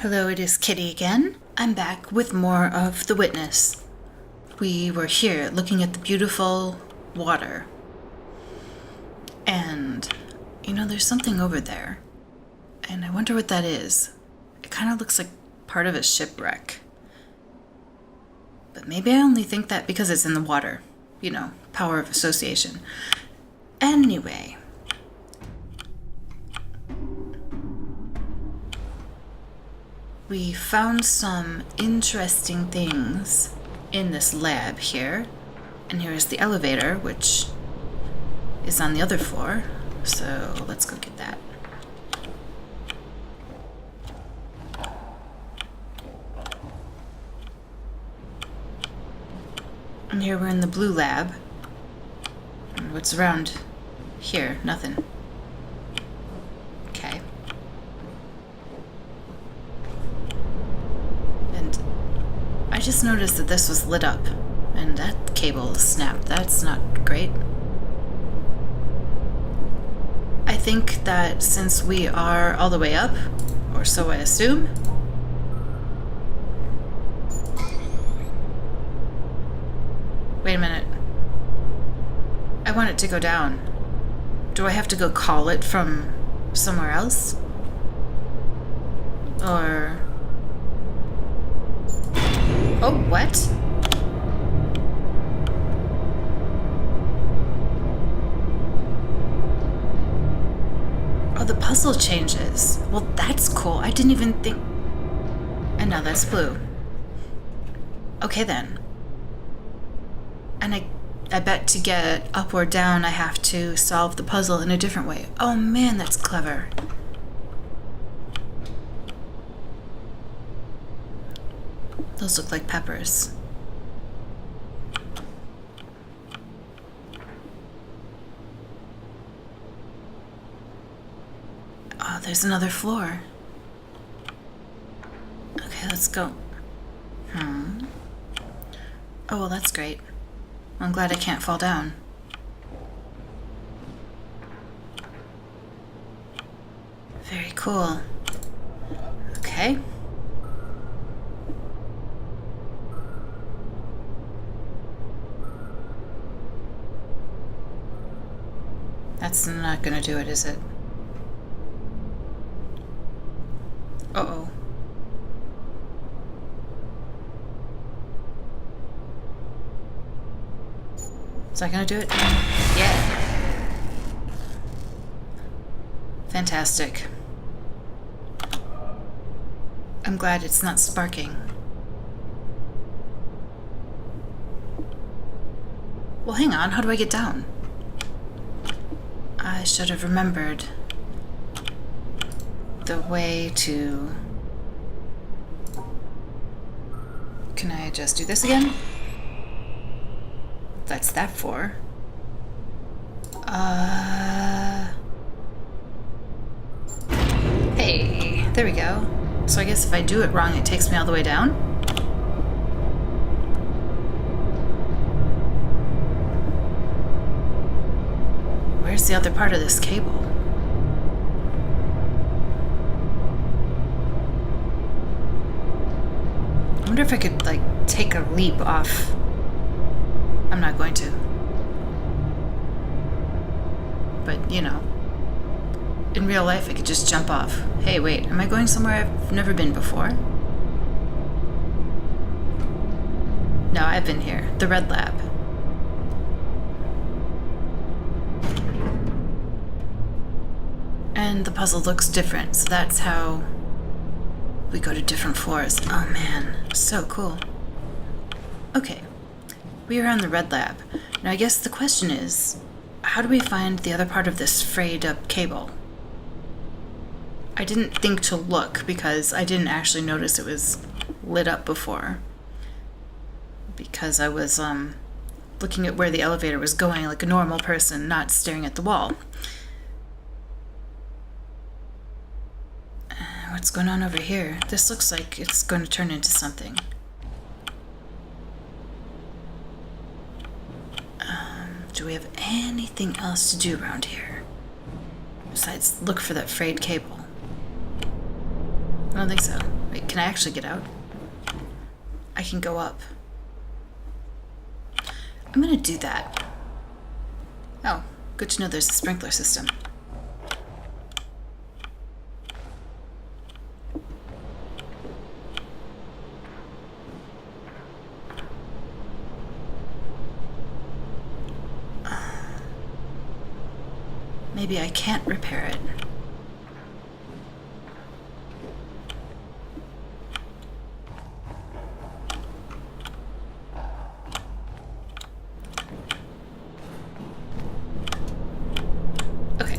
Hello, it is Kitty again. I'm back with more of The Witness. We were here looking at the beautiful water. And, there's something over there. And I wonder what that is. It kind of looks like part of a shipwreck. But maybe I only think that because it's in the water. Power of association. Anyway. We found some interesting things in this lab here. And here is the elevator, which is on the other floor. So let's go get that. And here we're in the blue lab. And what's around here? Nothing. Okay. And I just noticed that this was lit up. And that cable snapped. That's not great. I think that since we are all the way up, or so I assume, wait a minute. I want it to go down. Do I have to go call it from somewhere else? Or... Oh, what? Oh, the puzzle changes. Well, that's cool. I didn't even think... And now that's blue. Okay, then. And I bet to get up or down, I have to solve the puzzle in a different way. Oh man, that's clever. Those look like peppers. Oh, there's another floor. Okay, let's go. Oh, well, that's great. I'm glad I can't fall down. Very cool. Okay. That's not gonna do it, is it? Uh-oh. Is that gonna do it? Yeah. Fantastic. I'm glad it's not sparking. Well, hang on. How do I get down? I should have remembered the way to... Can I just do this again? That's that for. Hey, there we go. So I guess if I do it wrong, it takes me all the way down? Where's the other part of this cable? I wonder if I could, take a leap off. I'm not going to. But, in real life, I could just jump off. Hey, wait, am I going somewhere I've never been before? No, I've been here. The red lab. And the puzzle looks different, so that's how we go to different floors. Oh man, so cool. Okay. We are on the red lab. Now I guess the question is, how do we find the other part of this frayed up cable? I didn't think to look because I didn't actually notice it was lit up before. Because I was looking at where the elevator was going like a normal person, not staring at the wall. What's going on over here? This looks like it's going to turn into something. Do we have anything else to do around here? Besides look for that frayed cable. I don't think so. Wait, can I actually get out? I can go up. I'm gonna do that. Oh, good to know there's a sprinkler system. Maybe I can't repair it. Okay,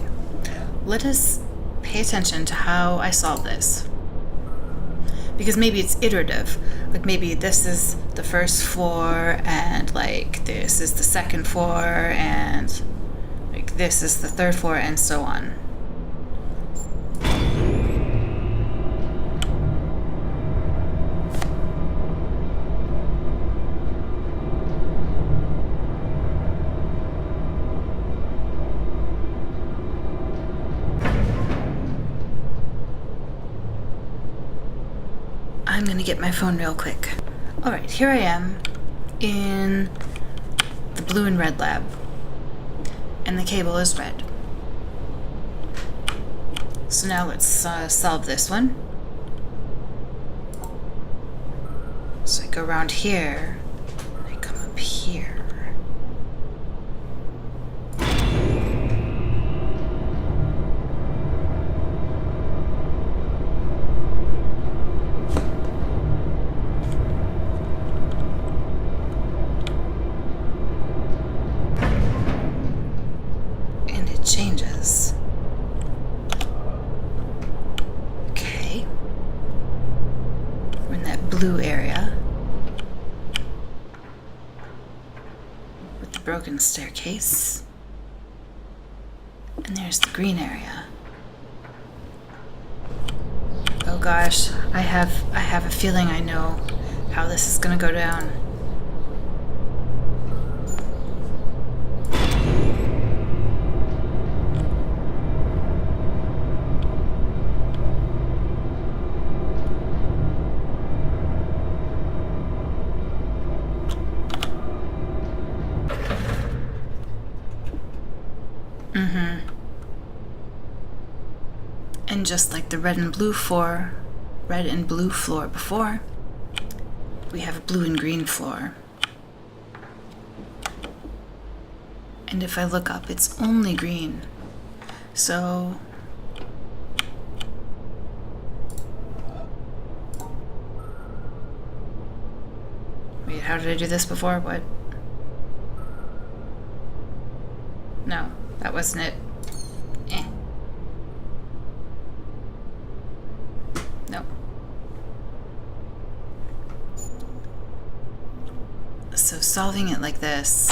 let us pay attention to how I solve this. Because maybe it's iterative. Like maybe this is the first floor and like this is the second floor and like this is the third floor and so on. I'm gonna get my phone real quick. Alright, here I am in the blue and red lab. And the cable is red. So now let's solve this one. So I go around here, and I come up here. Changes. Okay. We're in that blue area with the broken staircase. And there's the green area. Oh gosh, I have a feeling I know how this is gonna go down. And just like the red and blue floor before, we have a blue and green floor. And if I look up, it's only green. So wait, how did I do this before? What? No, that wasn't it. No. So solving it like this,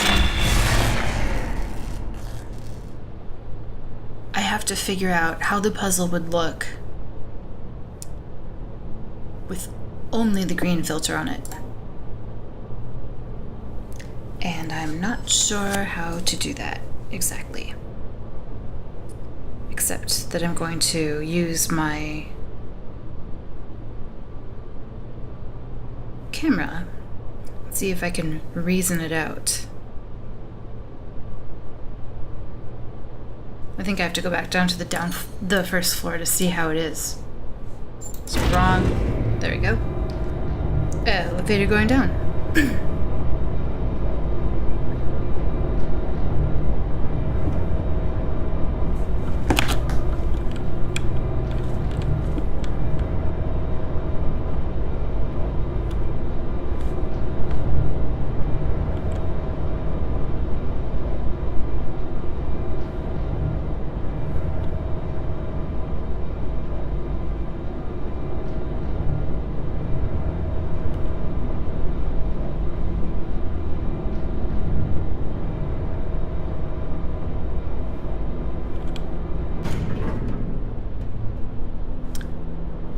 I have to figure out how the puzzle would look with only the green filter on it. And I'm not sure how to do that exactly. Except that I'm going to use my camera, see if I can reason it out. I think I have to go back down to the first floor to see how it is. So wrong. There we go. Elevator going down.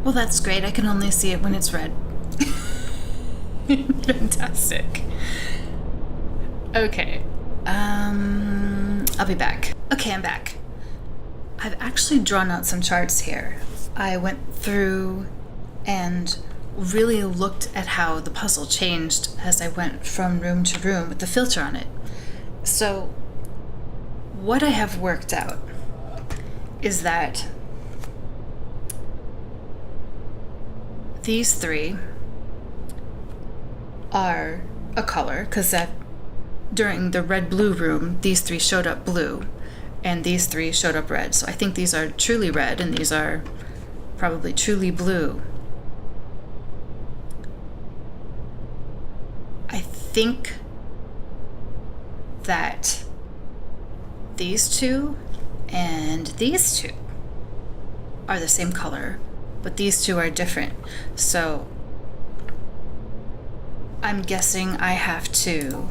Well, that's great. I can only see it when it's red. Fantastic. Okay. I'll be back. Okay, I'm back. I've actually drawn out some charts here. I went through and really looked at how the puzzle changed as I went from room to room with the filter on it. So what I have worked out is that these three are a color, because that during the red-blue room, these three showed up blue, and these three showed up red. So I think these are truly red, and these are probably truly blue. I think that these two and these two are the same color, but these two are different. So I'm guessing I have to...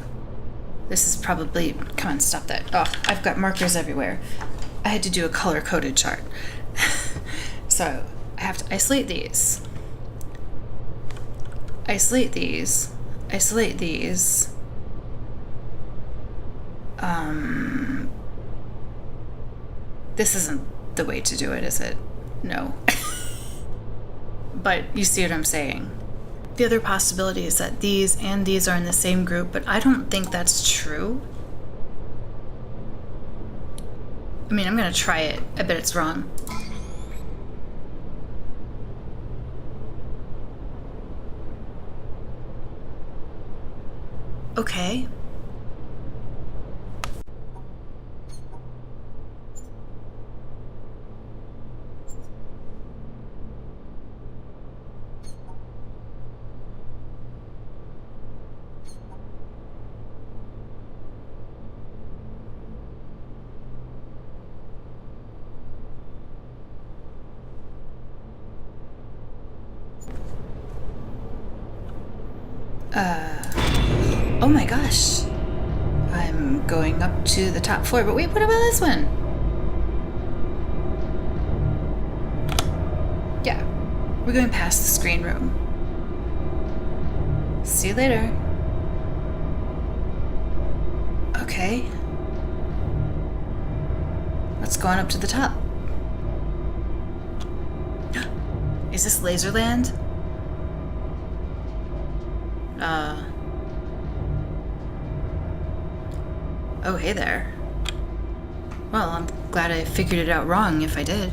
This is probably... Come on, stop that. Oh, I've got markers everywhere. I had to do a color-coded chart. So I have to isolate these. Isolate these. Isolate these. This isn't the way to do it, is it? No. But you see what I'm saying. The other possibility is that these and these are in the same group, but I don't think that's true. I mean, I'm gonna try it. I bet it's wrong. Okay. Oh my gosh. I'm going up to the top floor, but wait, what about this one? Yeah, we're going past the screen room. See you later. Okay. Let's go on up to the top. Is this Laserland? Oh, hey there. Well, I'm glad I figured it out wrong if I did.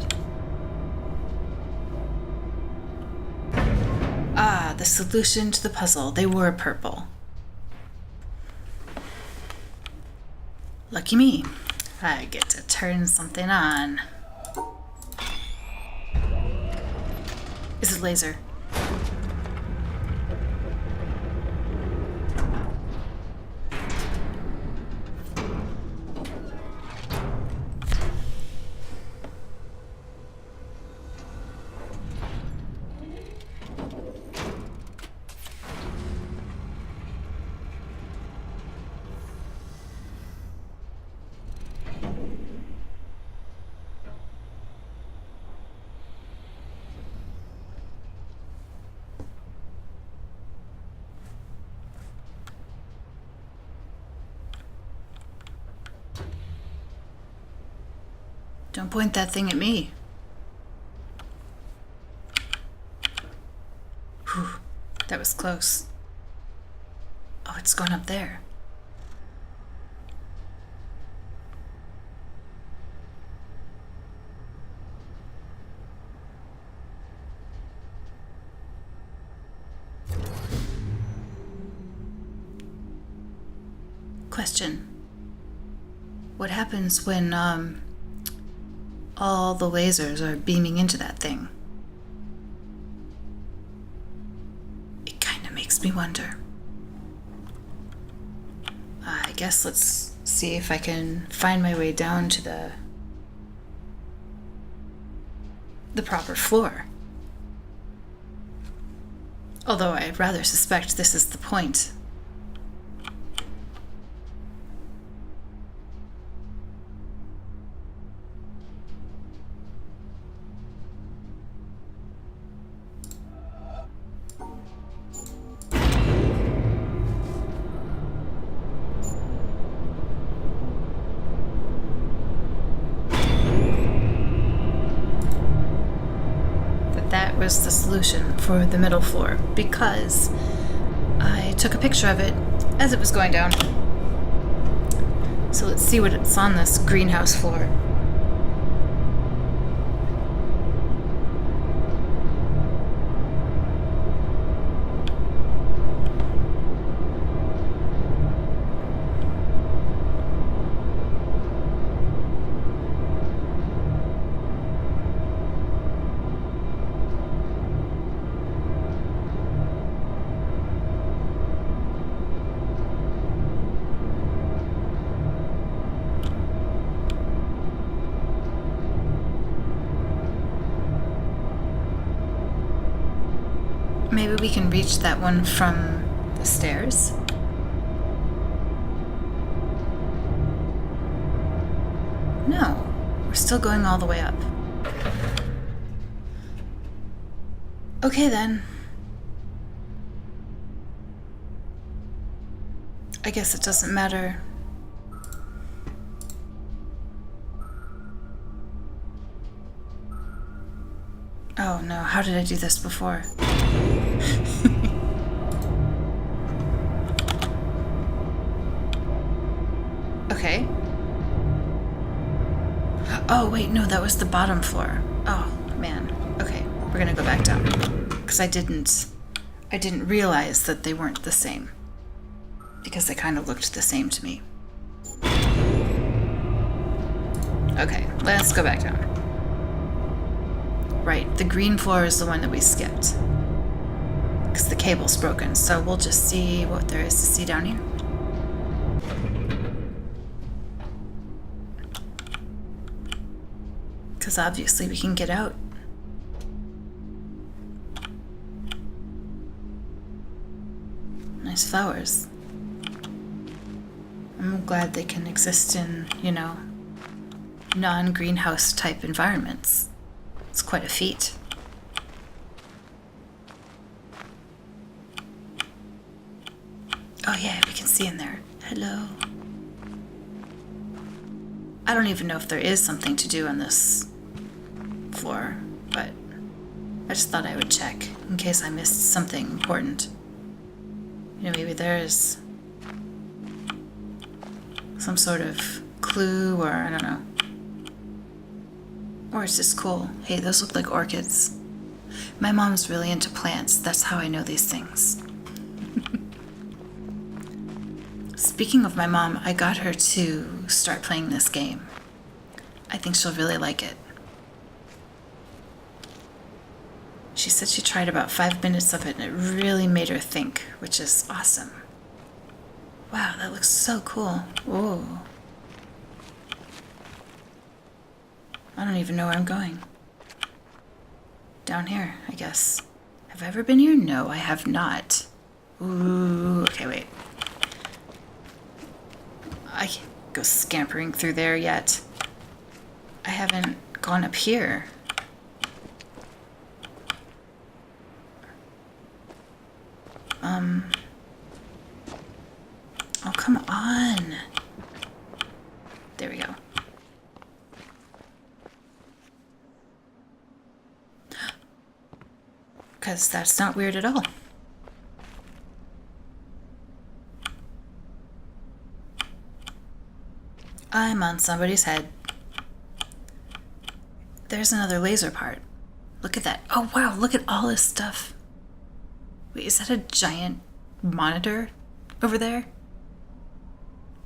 Ah, the solution to the puzzle. They were purple. Lucky me. I get to turn something on. Is it laser? Don't point that thing at me. Whew, that was close. Oh, it's going up there. Question. What happens when, all the lasers are beaming into that thing? It kind of makes me wonder. I guess let's see if I can find my way down to the proper floor. Although I rather suspect this is the point. was the solution for the middle floor because I took a picture of it as it was going down. So let's see what it's on this greenhouse floor. Maybe we can reach that one from the stairs. No, we're still going all the way up. Okay then. I guess it doesn't matter. Oh no, how did I do this before? Okay. Oh wait, no, that was the bottom floor. Oh man. Okay, we're gonna go back down. Because I didn't realize that they weren't the same. Because they kind of looked the same to me. Okay, let's go back down. Right, the green floor is the one that we skipped. Because the cable's broken, so we'll just see what there is to see down here. Because obviously we can get out. Nice flowers. I'm glad they can exist in, you know, non-greenhouse type environments. It's quite a feat. Oh yeah, we can see in there. Hello. I don't even know if there is something to do on this floor, but I just thought I would check in case I missed something important. You know, maybe there's some sort of clue, or I don't know. Or it's just cool. Hey, those look like orchids. My mom's really into plants. That's how I know these things. Speaking of my mom, I got her to start playing this game. I think she'll really like it. She said she tried about 5 minutes of it and it really made her think, which is awesome. Wow, that looks so cool. Whoa. I don't even know where I'm going. Down here, I guess. Have I ever been here? No, I have not. Ooh, okay, wait. I can't go scampering through there yet. I haven't gone up here. Oh, come on. There we go. Because that's not weird at all. I'm on somebody's head. There's another laser part. Look at that. Oh, wow, look at all this stuff. Wait, is that a giant monitor over there?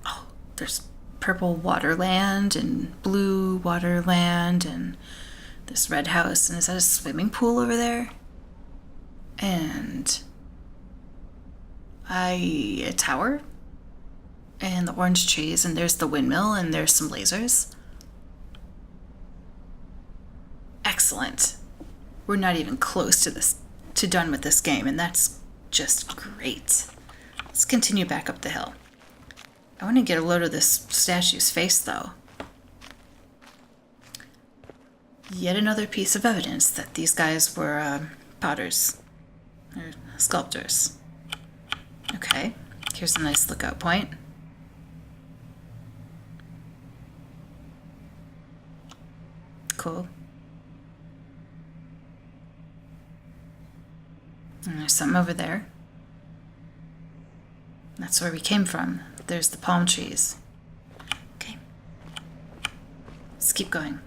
Oh, there's purple waterland and blue waterland and this red house. And is that a swimming pool over there? And a tower? And the orange trees, and there's the windmill, and there's some lasers. Excellent. We're not even close to done with this game, and that's just great. Let's continue back up the hill. I want to get a load of this statue's face, though. Yet another piece of evidence that these guys were potters, or sculptors. Okay, here's a nice lookout point. Cool. And there's something over there. That's where we came from. There's the palm trees. Okay. Let's keep going.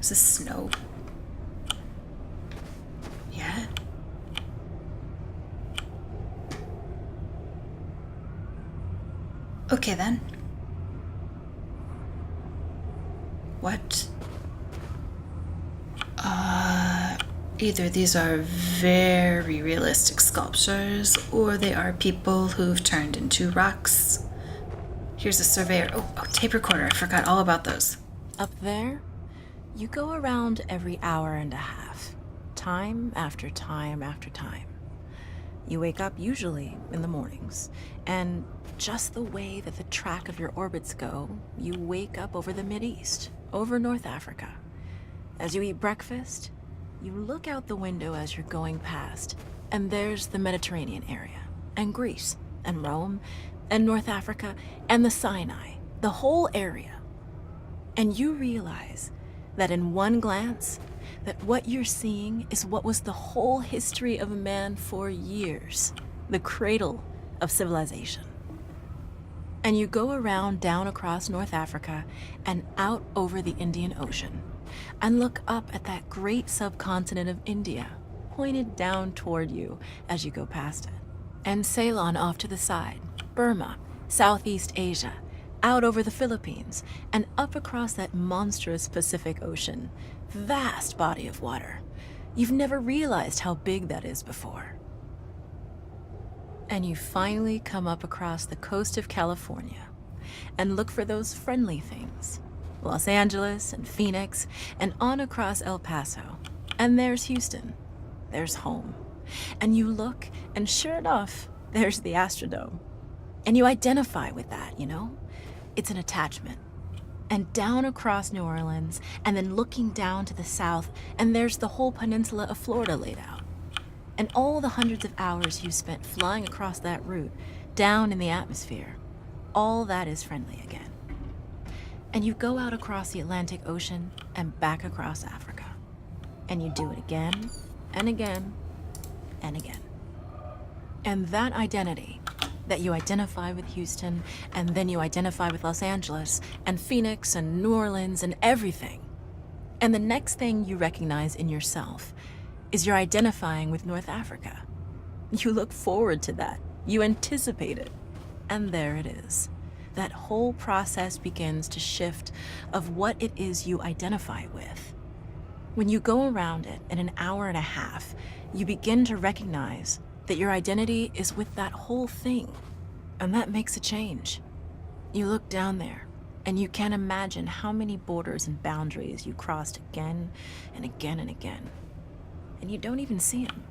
Is this snow? Yeah. Okay then. What? Either these are very realistic sculptures, or they are people who've turned into rocks. Here's a surveyor. Oh, tape recorder. I forgot all about those. Up there, you go around every hour and a half, time after time after time. You wake up usually in the mornings, and just the way that the track of your orbits go, you wake up over the Mideast, over North Africa. As you eat breakfast, you look out the window as you're going past, and there's the Mediterranean area, and Greece, and Rome, and North Africa, and the Sinai, the whole area. And you realize that in one glance, that what you're seeing is what was the whole history of man for years, the cradle of civilization. And you go around down across North Africa and out over the Indian Ocean, and look up at that great subcontinent of India, pointed down toward you as you go past it. And sail on off to the side, Burma, Southeast Asia, out over the Philippines, and up across that monstrous Pacific Ocean. Vast body of water. You've never realized how big that is before. And you finally come up across the coast of California and look for those friendly things. Los Angeles and Phoenix, and on across El Paso. And there's Houston. There's home. And you look, and sure enough, there's the Astrodome. And you identify with that, you know? It's an attachment. And down across New Orleans, and then looking down to the south, and there's the whole peninsula of Florida laid out. And all the hundreds of hours you spent flying across that route, down in the atmosphere, all that is friendly again. And you go out across the Atlantic Ocean and back across Africa. And you do it again, and again, and again. And that identity, that you identify with Houston, and then you identify with Los Angeles, and Phoenix, and New Orleans, and everything. And the next thing you recognize in yourself is you're identifying with North Africa. You look forward to that. You anticipate it. And there it is. That whole process begins to shift of what it is you identify with. When you go around it in an hour and a half, you begin to recognize that your identity is with that whole thing. And that makes a change. You look down there, and you can't imagine how many borders and boundaries you crossed again and again and again. And you don't even see them.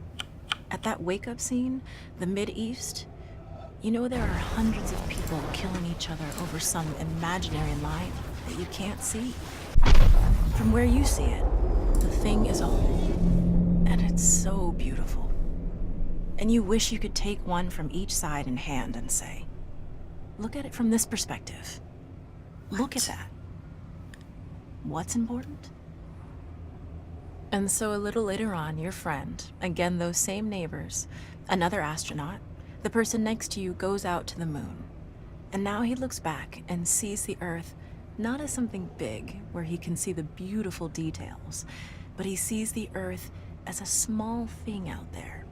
At that wake-up scene, the Mideast, you know there are hundreds of people killing each other over some imaginary line that you can't see. From where you see it, the thing is a whole, and it's so beautiful. And you wish you could take one from each side in hand and say, look at it from this perspective. Look at that. What's important? And so a little later on, your friend, again those same neighbors, another astronaut, the person next to you goes out to the moon. And now he looks back and sees the Earth not as something big where he can see the beautiful details, but he sees the Earth as a small thing out there.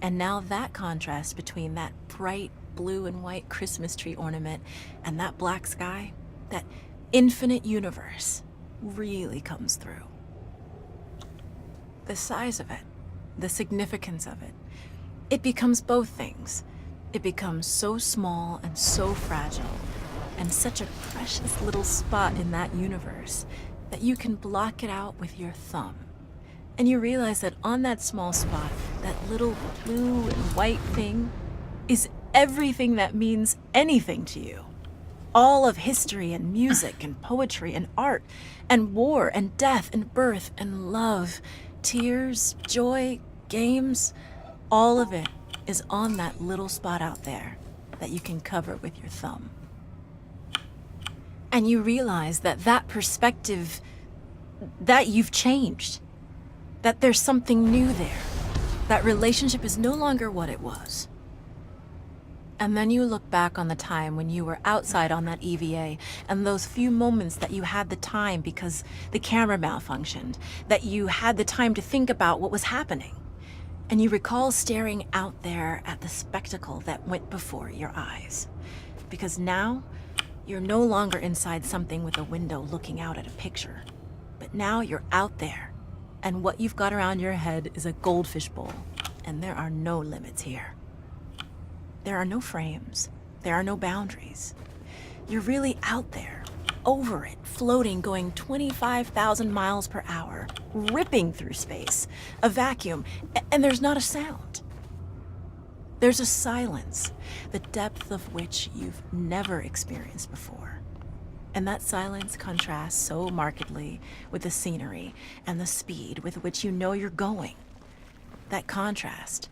And now that contrast between that bright blue and white Christmas tree ornament and that black sky, that infinite universe, really comes through. The size of it, the significance of it, it becomes both things. It becomes so small and so fragile, and such a precious little spot in that universe that you can block it out with your thumb. And you realize that on that small spot, that little blue and white thing is everything that means anything to you. All of history and music and poetry and art and war and death and birth and love, tears, joy, games, all of it is on that little spot out there that you can cover with your thumb. And you realize that that perspective, that you've changed. That there's something new there. That relationship is no longer what it was. And then you look back on the time when you were outside on that EVA and those few moments that you had the time because the camera malfunctioned, that you had the time to think about what was happening. And you recall staring out there at the spectacle that went before your eyes. Because now, you're no longer inside something with a window looking out at a picture. But now you're out there, and what you've got around your head is a goldfish bowl, and there are no limits here. There are no frames. There are no boundaries. You're really out there, over it, floating, going 25,000 miles per hour, ripping through space, a vacuum, and there's not a sound. There's a silence, the depth of which you've never experienced before. And that silence contrasts so markedly with the scenery and the speed with which you know you're going. That contrast,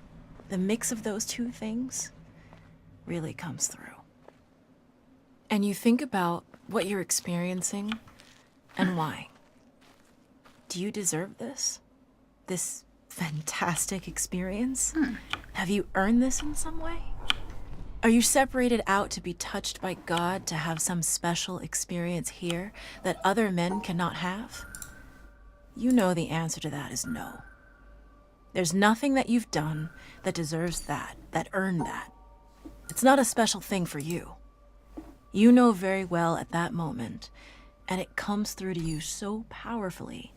the mix of those two things, really comes through. And you think about what you're experiencing and why. Do you deserve this? This fantastic experience? Have you earned this in some way? Are you separated out to be touched by God to have some special experience here that other men cannot have? You know the answer to that is no. There's nothing that you've done that deserves that earned that. It's not a special thing for you. You know very well at that moment, and it comes through to you so powerfully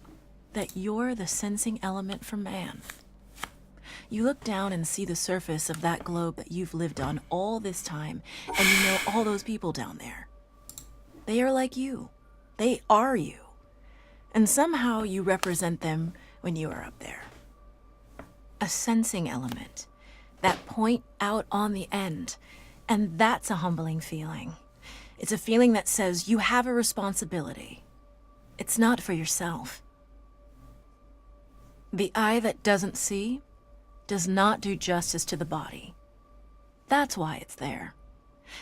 that you're the sensing element for man. You look down and see the surface of that globe that you've lived on all this time, and you know all those people down there. They are like you. They are you. And somehow you represent them when you are up there. A sensing element. That point out on the end. And that's a humbling feeling. It's a feeling that says you have a responsibility. It's not for yourself. The eye that doesn't see does not do justice to the body. That's why it's there.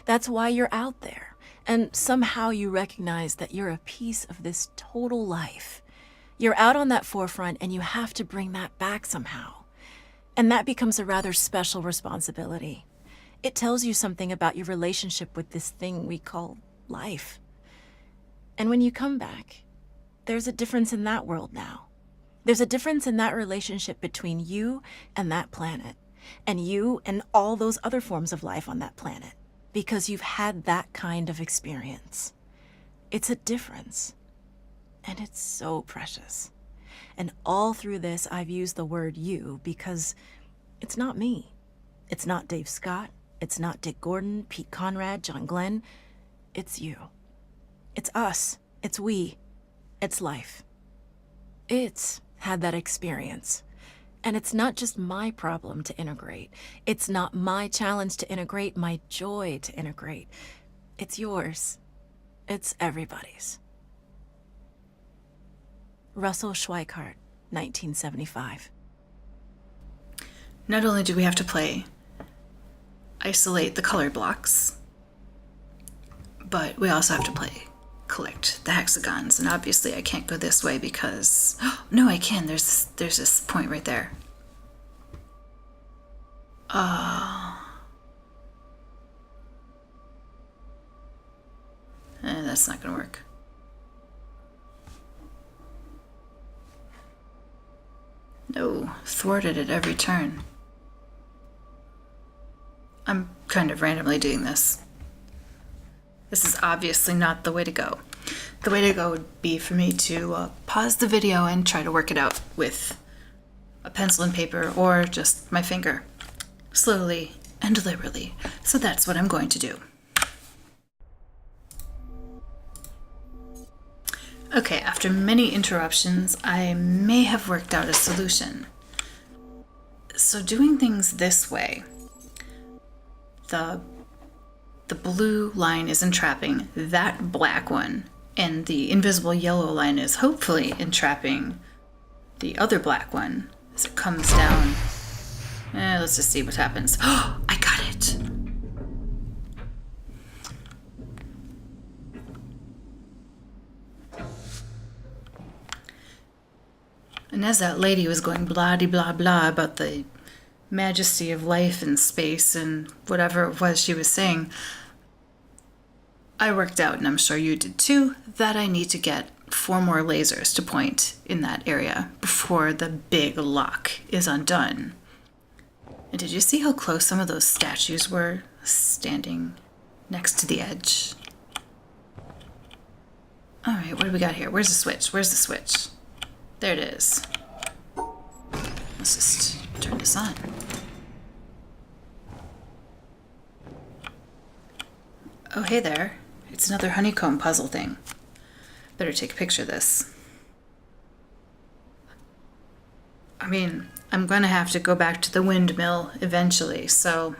That's why you're out there. And somehow you recognize that you're a piece of this total life. You're out on that forefront and you have to bring that back somehow. And that becomes a rather special responsibility. It tells you something about your relationship with this thing we call life. And when you come back, there's a difference in that world now. There's a difference in that relationship between you and that planet, and you and all those other forms of life on that planet, because you've had that kind of experience. It's a difference, and it's so precious. And all through this, I've used the word you because it's not me. It's not Dave Scott. It's not Dick Gordon, Pete Conrad, John Glenn. It's you. It's us. It's we. It's life. It's had that experience. And it's not just my problem to integrate. It's not my challenge to integrate, my joy to integrate. It's yours. It's everybody's. Russell Schweikart, 1975. Not only do we have to isolate the color blocks, but we also have to collect the hexagons. And obviously I can't go this way because, no, I can. There's this point right there. That's not gonna work. No, thwarted at every turn. I'm kind of randomly doing this. This is obviously not the way to go. The way to go would be for me to pause the video and try to work it out with a pencil and paper or just my finger, slowly and deliberately. So that's what I'm going to do. Okay, after many interruptions, I may have worked out a solution. So doing things this way, the blue line is entrapping that black one, and the invisible yellow line is hopefully entrapping the other black one as it comes down. Let's just see what happens. Oh, I got it! And as that lady was going blah-de-blah-blah about the majesty of life and space and whatever it was she was saying, I worked out, and I'm sure you did too, that I need to get 4 more lasers to point in that area before the big lock is undone. And did you see how close some of those statues were standing next to the edge? All right, what do we got here? Where's the switch? Where's the switch? There it is. Let's just turn this on. Oh, hey there. It's another honeycomb puzzle thing. Better take a picture of this. I mean, I'm going to have to go back to the windmill eventually, so...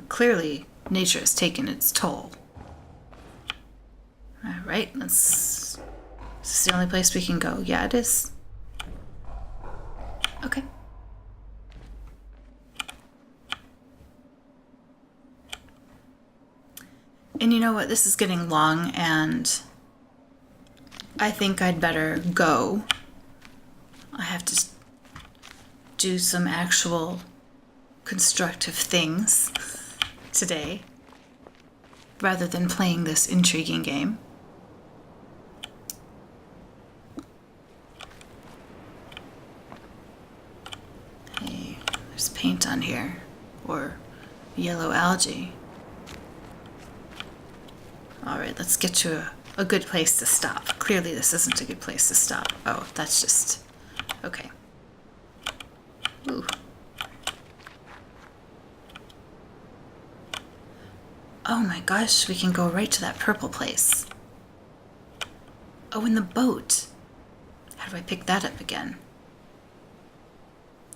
Clearly, nature has taken its toll. Alright, is this the only place we can go? Yeah, it is. Okay. And you know what? This is getting long, and I think I'd better go. I have to do some actual constructive things today, rather than playing this intriguing game. Hey, there's paint on here, or yellow algae. Alright, let's get to a good place to stop. Clearly this isn't a good place to stop. Oh, that's just... okay. Ooh. Oh my gosh, we can go right to that purple place. Oh, in the boat. How do I pick that up again?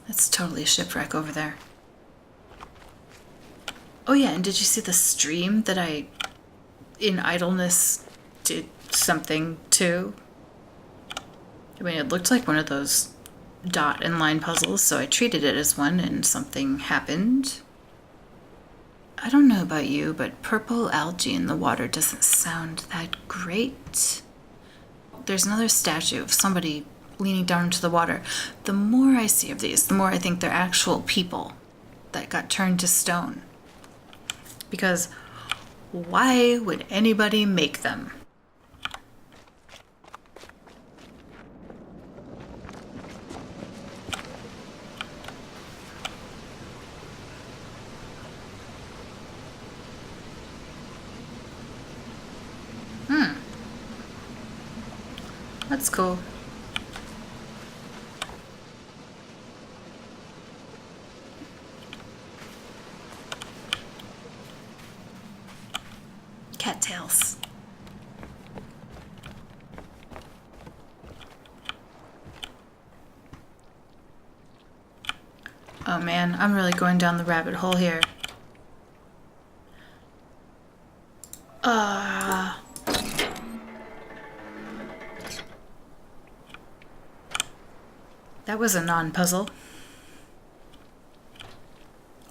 That's totally a shipwreck over there. Oh yeah, and did you see the stream that I, in idleness, did something to? I mean, it looked like one of those dot and line puzzles, so I treated it as one, and something happened. I don't know about you, but purple algae in the water doesn't sound that great. There's another statue of somebody leaning down into the water. The more I see of these, the more I think they're actual people that got turned to stone. Because why would anybody make them? That's cool. Cattails. Oh man, I'm really going down the rabbit hole here. That was a non-puzzle.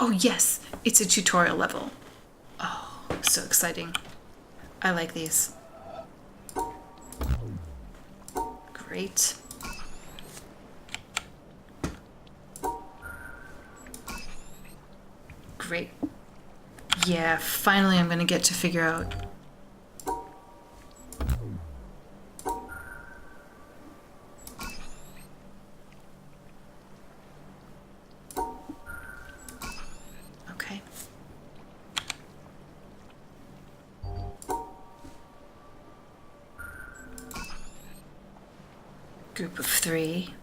Oh yes, it's a tutorial level. Oh, so exciting. I like these. Great. Great. Yeah, finally I'm gonna get to figure out. Okay. Group of 3.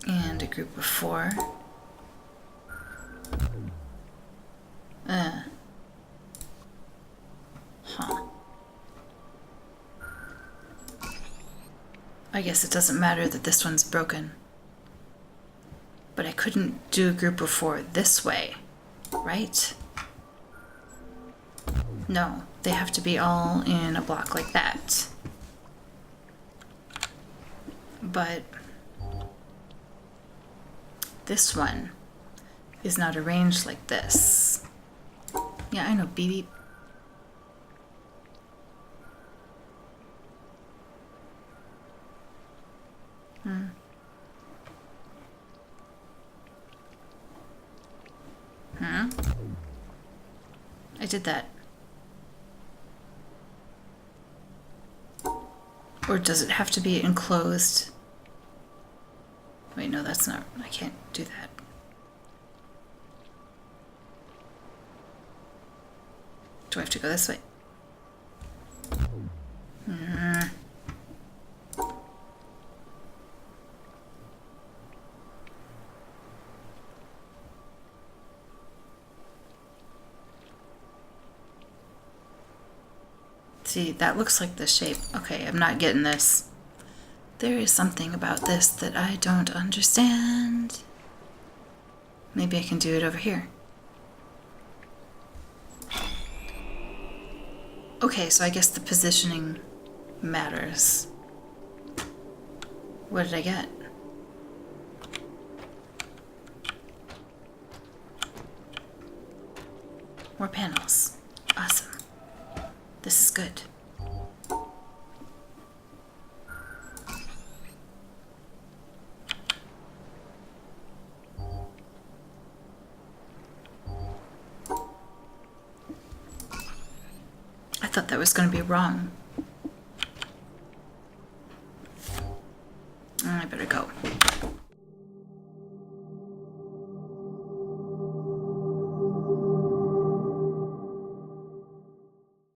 And a group of 4. I guess it doesn't matter that this one's broken. But I couldn't do a group of 4 this way, right? No, they have to be all in a block like that. But this one is not arranged like this. Yeah, Yeah, I know, beep beep. I did that. Or does it have to be enclosed? Wait, no, that's not. I can't do that. Do I have to go this way? See, that looks like the shape. Okay, I'm not getting this. There is something about this that I don't understand. Maybe I can do it over here. Okay, so I guess the positioning matters. What did I get? More panels. Awesome. This is good. I thought that was going to be wrong. I better go.